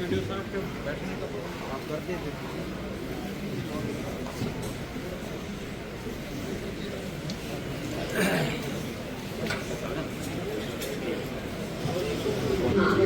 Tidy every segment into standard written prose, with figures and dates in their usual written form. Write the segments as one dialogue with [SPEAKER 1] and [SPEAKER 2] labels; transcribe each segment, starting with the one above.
[SPEAKER 1] Producer के बैठने का प्रोग्राम आप कर दीजिए।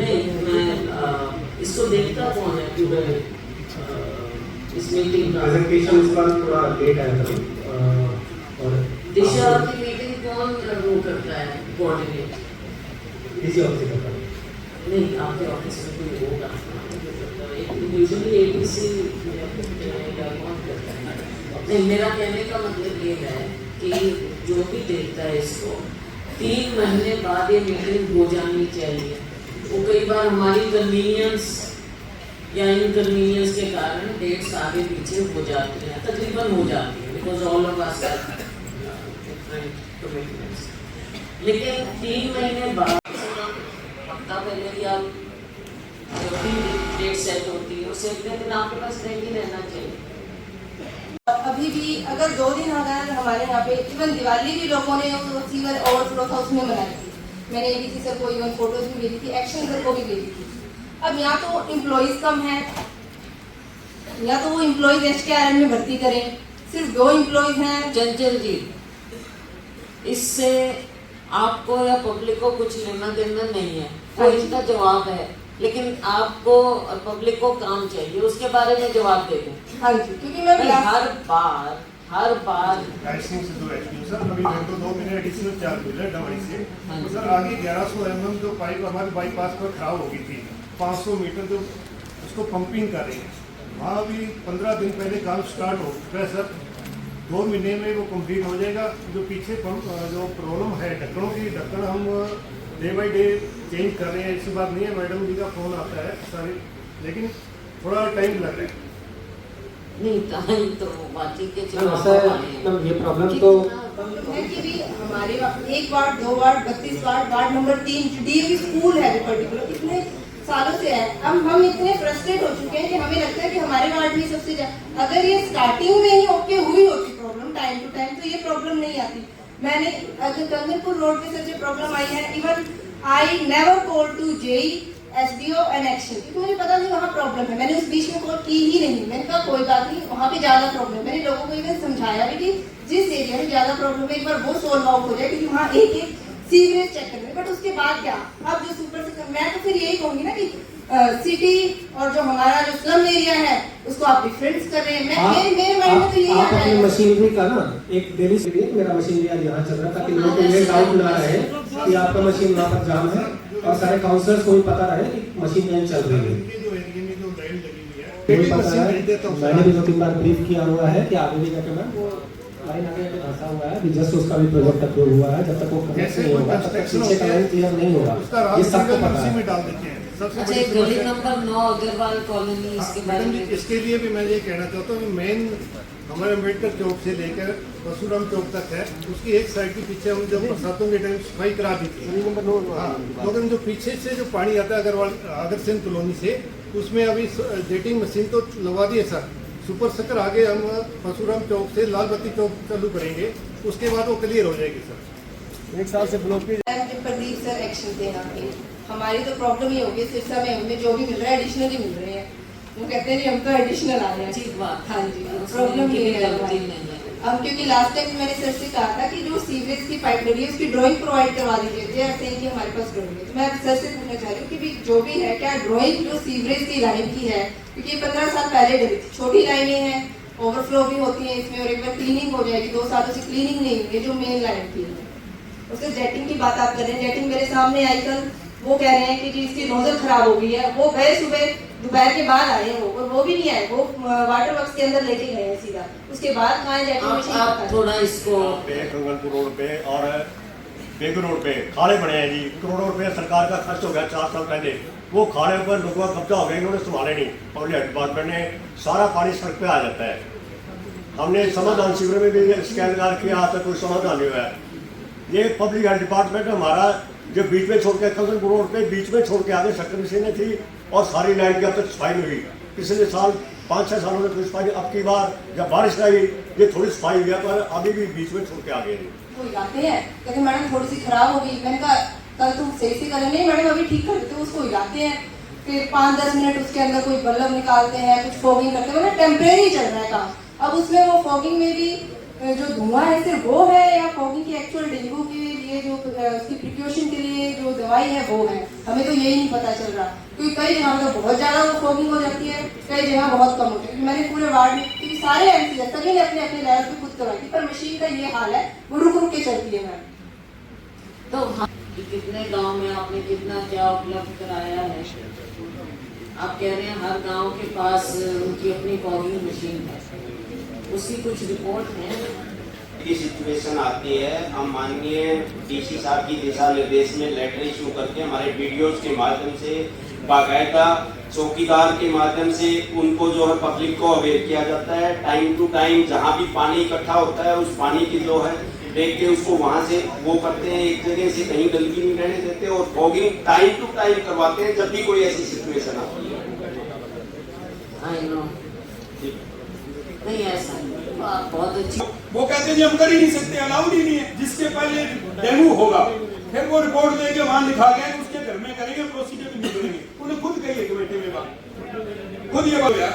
[SPEAKER 2] नहीं, मैं इसको देखता कौन है पूरे इस मीटिंग का
[SPEAKER 3] प्रेजेंटेशन इस बार थोड़ा लेट आया था और
[SPEAKER 2] दिशा की मीटिंग कौन वो करता है कोऑर्डिनेट?
[SPEAKER 3] डीसी ऑफिस करता है।
[SPEAKER 2] नहीं, आपके ऑफिस में कोई होगा यूजुअली एडीसी या कौन करता है? नहीं, मेरा कहने का मतलब ये है कि जो भी देखता है इसको 3 महीने बाद ये मीटिंग हो जानी चाहिए। वो कई बार हमारी कन्वीनियंस या इनकन्वीनियंस के कारण डेट्स आगे पीछे हो जाती हैं, तकरीबन हो जाती है, because all of us have different commitments. लेकिन 3 महीने बाद हफ्ता पहले ही आप जब भी डेट सेट होती है उससे अगले दिन आपके पास रेडी रहना चाहिए।
[SPEAKER 4] अभी भी अगर 2 दिन अगर हमारे यहाँ पे इवन दिवाली भी लोगों ने सीवर ओवरफ्लो था उसमें मनाई थी। मैंने एडीसी सर को इवन फोटोज भी भेजी थी, एक्शन सर को भी भेजी थी। अब यहाँ तो एम्प्लॉइज कम है, या तो वो एम्प्लॉइज एचकेआरएम में भर्ती करें, सिर्फ 2 एम्प्लॉइज हैं।
[SPEAKER 2] चंचल जी, इससे आपको या पब्लिक को कुछ लेना देना नहीं है, वो इसका जवाब है, लेकिन आपको और पब्लिक को काम चाहिए, उसके बारे में जवाब दे दें।
[SPEAKER 4] हाँ जी, क्योंकि मैं
[SPEAKER 2] हर बार
[SPEAKER 5] राइसिंग से 2 एचपी सर, अभी मेरे को 2 महीने एडिशनल चार्ज मिला डबल से। तो सर आगे 1100 mm जो पाइप हमारे बाईपास पर खराब हो गई थी, 500 मीटर जो उसको पंपिंग कर रही है, वहाँ भी 15 दिन पहले काम स्टार्ट हो चुका है सर। 2 महीने में वो कंप्लीट हो जाएगा। जो पीछे पंप जो प्रॉब्लम है ढक्कनों की, ढक्कन हम डे बाई डे चेंज कर रहे हैं, ऐसी बात नहीं है। मैडम जी का फ़ोन आता है सारी, लेकिन थोड़ा टाइम लग रहा है।
[SPEAKER 2] नहीं टाइम तो बाकी के
[SPEAKER 3] मतलब ये प्रॉब्लम तो
[SPEAKER 4] है कि भी हमारे 1 ward 2 ward 32 ward number 3 DAV school है पर्टिकुलर, इतने सालों से है। अब हम इतने फ्रस्ट्रेट हो चुके हैं कि हमें लगता है कि हमारे वार्ड में सबसे ज्यादा, अगर ये स्टार्टिंग में ही ओके हुई होती प्रॉब्लम टाइम टू टाइम, तो ये प्रॉब्लम नहीं आती। मैंने अगर कंगनपुर रोड पे सबसे प्रॉब्लम आई है, even I never call to JE SDO and action, क्योंकि मुझे पता नहीं वहाँ प्रॉब्लम है। मैंने उस बीच में कॉल की ही नहीं, मैंने कहा कोई बात नहीं, वहाँ पे ज्यादा प्रॉब्लम। मैंने लोगों को इवन समझाया भी कि जिस एरिया में ज्यादा प्रॉब्लम है एक बार वो सोल्व आउट हो जाए, क्योंकि वहाँ एक सीवरेज चेक करना है। बट उसके बाद क्या, अब जो सुपर से मैं तो फिर यही कहूंगी ना कि सिटी और जो हमारा जो स्लम एरिया है उसको आप डिफरेंस कर रहे हैं। मेरे माइंड में तो यही आता है।
[SPEAKER 3] मशीनरी का ना एक डेली शेड्यूल मेरा मशीनरी आज यहाँ चल रहा था कि लोगों को ये डाउट ना रहे कि आपका मशीन वहाँ पर जाम है, और सारे काउंसलर्स को भी पता रहे कि मशीन यहाँ चल रही है। मैंने भी 2-3 बार ब्रीफ किया हुआ है कि आगे भी जाकर वो लाइन आगे धंसा हुआ है, अभी जस्ट उसका भी प्रोजेक्ट अप्रूव हुआ है। जब तक वो कनेक्ट नहीं होगा तब तक पीछे का लाइन क्लियर नहीं होगा, ये सबको पता है।
[SPEAKER 2] अच्छा, गली नंबर 9 अग्रवाल कॉलोनी, इसके बारे में
[SPEAKER 5] इसके लिए भी मैं ये कहना चाहता हूँ कि मेन हमारे अम्बेडकर चौक से लेकर परशुराम चौक तक है, उसकी एक साइड के पीछे हम जब बरसातों के टाइम सफाई करा दी थी। लेकिन जो पीछे से जो पानी आता है अग्रवाल अग्रसेन कॉलोनी से, उसमें अभी जेटिंग मशीन तो लगवा दी है सर। सुपर सकर आगे हम परशुराम चौक से लाल बत्ती चौक चालू करेंगे, उसके बाद वो क्लियर हो जाएगी सर। 1 साल से ब्लॉक पे
[SPEAKER 4] प्रदीप सर एक्शन देना है। हमारी तो प्रॉब्लम ही होगी सिरसा में, हमें जो भी मिल रहा है एडिशनल ही मिल रहे हैं। वो कहते हैं हम तो एडिशनल आ रहे हैं।
[SPEAKER 2] ठीक बात।
[SPEAKER 4] हाँ जी, प्रॉब्लम ये है। अब क्योंकि लास्ट टाइम मैंने सर से कहा था कि जो सीवरेज की पाइप लगी है उसकी ड्राइंग प्रोवाइड करवा दीजिए, जैसे कि हमारे पास ड्राइंग है। तो मैं सर से पूछना चाह रही हूँ कि जो भी है क्या ड्राइंग जो सीवरेज की लाइन की है, क्योंकि 15 साल पहले डली थी, छोटी लाइनें हैं, ओवरफ्लो भी होती है इसमें, और एक बार क्लीनिंग हो जाएगी। 2 सालों से क्लीनिंग नहीं हुई है जो मेन लाइन की है। उससे जेटिंग की बात आप कर रहे हैं, जेटिंग मेरे सामने आई कल, वो कह रहे हैं कि जी इसकी नोजल खराब हो गई है। वो गए सुबह दोपहर के बाद आए हैं वो, और वो भी नहीं आए, वो वाटर वर्क्स के अंदर लेके गए हैं सीधा। उसके बाद कहाँ है जेटिंग मशीन?
[SPEAKER 2] आप थोड़ा इसको
[SPEAKER 6] कंगनपुर रोड पे और बेगू रोड पे खाड़े बने हैं जी, करोड़ों रुपए सरकार का खर्च हो गया 4 साल पहले। वो खाड़े पर लोगों का कब्जा हो गया, इन्होंने संभाले नहीं। पब्लिक डिपार्टमेंट ने सारा पानी सड़क पे आ जाता है। हमने समाधान शिविर में भी स्कैन किया, आज तक कोई समाधान नहीं हुआ है। ये पब्लिक हेल्थ डिपार्टमेंट हमारा जो बीच में छोड़ के कंगनपुर रोड पे बीच में छोड़ के आगे शक्कर मशीनें थी, और सारी लाइन की अब तक सफाई नहीं हुई। पिछले साल 5-6 सालों में कोई सफाई, अब की बार जब बारिश आई ये थोड़ी सफाई हुई, पर अभी भी बीच में छोड़ के आ गए।
[SPEAKER 4] वो जाते हैं कहते हैं मैडम थोड़ी सी खराब हो गई। मैंने कहा कल तुम सही से करें, नहीं मैडम अभी ठीक कर देते, उसको हिलाते हैं। फिर 5-10 मिनट उसके अंदर कोई बल्ब निकालते हैं, कुछ फॉगिंग करते हैं, मतलब टेम्परेरी चल रहा है काम। अब उसमें वो फॉगिंग में भी जो धुआं है सिर्फ वो है या फॉगिंग की एक्चुअल डेंगू के लिए जो उसकी प्रिकॉशन के लिए जो दवाई है वो है, हमें तो यही नहीं पता चल रहा। क्योंकि कई जगह तो बहुत ज़्यादा वो फॉगिंग हो जाती है, कई जगह बहुत कम होती है। मैंने पूरे वार्ड में, क्योंकि सारे एमसी है, सभी ने अपने अपने लेवल पे खुद करवाई थी, पर मशीन का ये हाल है, वो रुक रुक के चलती है मैम।
[SPEAKER 2] तो हाँ, कि कितने गांव में आपने कितना क्या उपलब्ध कराया है? आप कह रहे हैं हर गांव के पास उनकी अपनी फॉगिंग मशीन है, उसकी कुछ रिपोर्ट है?
[SPEAKER 7] की सिचुएशन आती है, हम माननीय डीसी साहब की दिशा निर्देश में लेटर इशू करके हमारे वीडियोज के माध्यम से, बाकायदा चौकीदार के माध्यम से उनको जो है पब्लिक को अवेयर किया जाता है। टाइम टू टाइम जहाँ भी पानी इकट्ठा होता है उस पानी की जो है देख के उसको वहाँ से वो करते हैं, एक जगह से कहीं गंदगी नहीं रहने देते और फॉगिंग टाइम टू टाइम करवाते हैं जब भी कोई ऐसी सिचुएशन आती है।
[SPEAKER 2] आई नो, नहीं ऐसा तो आप बहुत अच्छी।
[SPEAKER 8] वो कहते हैं जी हम कर ही नहीं सकते, अलाउड ही नहीं है। जिसके पहले डेंगू होगा फिर वो रिपोर्ट लेके वहां लिखा गया कि उसके घर में करेंगे, प्रोसीजर भी नहीं करेंगे। उन्हें खुद कही है कमेटी में बात, खुद ये बात यार।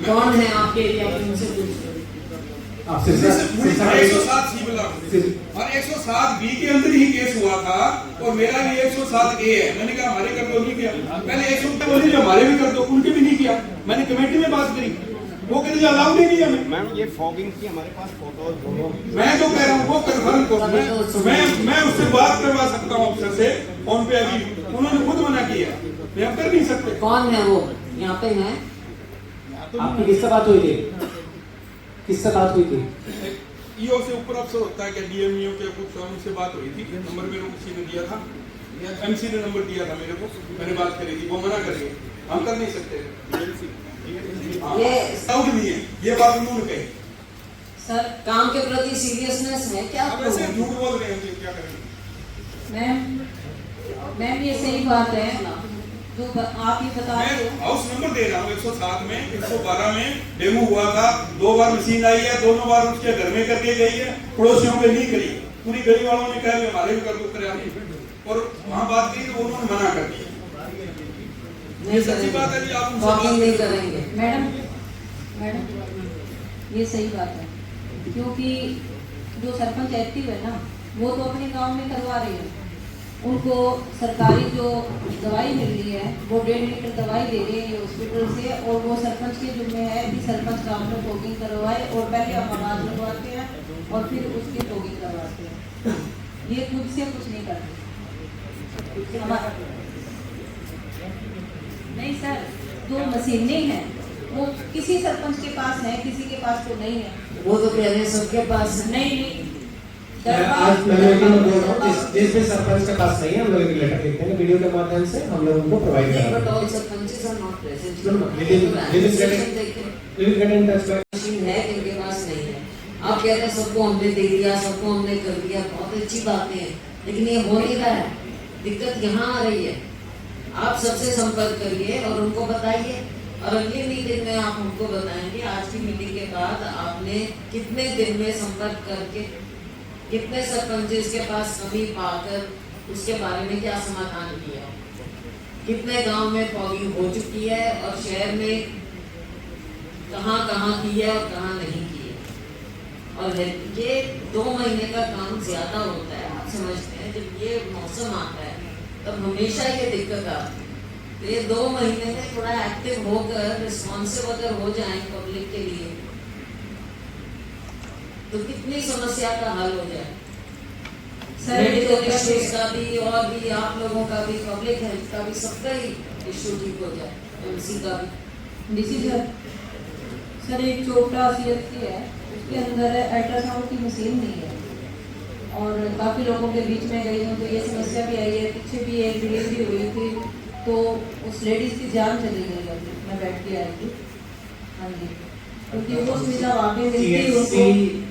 [SPEAKER 2] कौन है आपके एरिया में, उनसे पूछो।
[SPEAKER 3] आपसे
[SPEAKER 8] 107 सी ब्लॉक और 107 बी के अंदर ही केस हुआ था और मेरा भी 107 ए है। मैंने कहा हमारे कर दो, नहीं किया। पहले 107 बोली हमारे भी कर दो, उनके भी नहीं किया। मैंने कमेटी में बात करी, वो कहते हैं अलाउड ही नहीं है।
[SPEAKER 7] मैम ये फॉगिंग की हमारे पास फोटोज,
[SPEAKER 8] मैं तो कह रहा हूँ वो कंफर्म करो, मैं उससे बात करवा सकता हूँ अफसर से फोन पे। अभी उन्होंने खुद मना किया, मैं कर नहीं सकते।
[SPEAKER 2] कौन है वो यहाँ पे है?
[SPEAKER 3] आपकी किससे बात हुई थी? किससे बात हुई थी?
[SPEAKER 8] ईओ से ऊपर अफसर होता है क्या, डीएमईओ के कुछ उनसे बात हुई थी। नंबर मेरे को किसी ने दिया था, एमसी ने नंबर दिया था मेरे को, मैंने बात करी थी। वो मना करेंगे, हम कर नहीं सकते।
[SPEAKER 2] ये
[SPEAKER 8] अलाउड नहीं है, ये बात उन्होंने कही।
[SPEAKER 2] सर काम के प्रति सीरियसनेस है क्या?
[SPEAKER 8] अब ऐसे झूठ बोल रहे हैं, क्या करेंगे?
[SPEAKER 9] मैम ये सही बात है जो आप ही बता रहे
[SPEAKER 8] मैं
[SPEAKER 9] हो।
[SPEAKER 8] हाउस नंबर दे रहा हूँ 107 में, 112 में डेंगू हुआ था। 2 बार मशीन आई है, दोनों बार उसके घर में करके गई है, पड़ोसियों में नहीं करी। पूरी गली वालों ने कहा हमारे भी कर दो, करे और वहाँ बात की तो उन्होंने मना कर दिया। ये सच्ची बात है जी, आप उनसे बात
[SPEAKER 2] नहीं करेंगे।
[SPEAKER 9] मैडम ये सही बात है, क्योंकि जो सरपंच एक्टिव है ना, वो तो अपने गांव में करवा रही है। उनको सरकारी जो दवाई मिल रही है वो 1.5 लीटर दवाई दे रही है हॉस्पिटल से, और वो सरपंच के जिम्मे है कि सरपंच गाँव में फॉगिंग करवाए, और पहले हम आवाज लगवाते हैं और फिर उसकी फॉगिंग करवाते हैं। ये खुद से कुछ नहीं करते हमारा। नहीं सर, जो मशीनें हैं वो किसी सरपंच के पास है, किसी के पास तो नहीं है।
[SPEAKER 2] वो तो कह रहे हैं सबके पास है।
[SPEAKER 9] नहीं
[SPEAKER 3] आज मैं बोल रहा हूँ जिस भी सरपंच के पास नहीं है, हम लोग एक लेटर लिखते हैं वीडियो के माध्यम से, हम लोग उनको प्रोवाइड
[SPEAKER 2] नहीं,
[SPEAKER 3] करेंगे।
[SPEAKER 2] but all sarpanches are not present. Machine है इनके पास नहीं है। आप कह रहे हैं सबको हमने दे दिया, सबको हमने कर दिया, बहुत अच्छी बातें हैं, लेकिन ये हो नहीं रहा है। दिक्कत यहाँ आ रही है। आप सबसे संपर्क करिए और उनको बताइए, और अगली मीटिंग में आप हमको बताएंगे आज की मीटिंग के बाद आपने कितने दिन में संपर्क करके कितने सरपंच के पास कमी पाकर उसके बारे में क्या समाधान किया, कितने गांव में फॉगिंग हो चुकी है और शहर में कहाँ की है और कहाँ नहीं की है। और ये 2 महीने का काम ज्यादा होता है। आप समझते हैं जब ये मौसम आता है तब हमेशा ये दिक्कत आती है। तो ये 2 महीने में थोड़ा एक्टिव होकर रिस्पॉन्सिव अगर हो जाए पब्लिक के लिए तो कितनी समस्या का हल हो जाए। मेडिकल इश्यूज का भी और भी आप लोगों का भी, पब्लिक हेल्थ का भी, सबका ही इश्यू ठीक हो जाए, एमसी का भी।
[SPEAKER 9] डीसी सर एक चोपड़ा सीएचसी है, उसके अंदर अल्ट्रासाउंड की मशीन नहीं है, और काफ़ी लोगों के बीच में गई हूँ तो ये समस्या भी आई है। पीछे भी एक डिलीवरी हुई थी तो उस लेडीज़ की जान चली गई, अभी मैं बैठ के आई थी। हाँ जी, क्योंकि वो सुविधा वहाँ पे मिलती है उनको।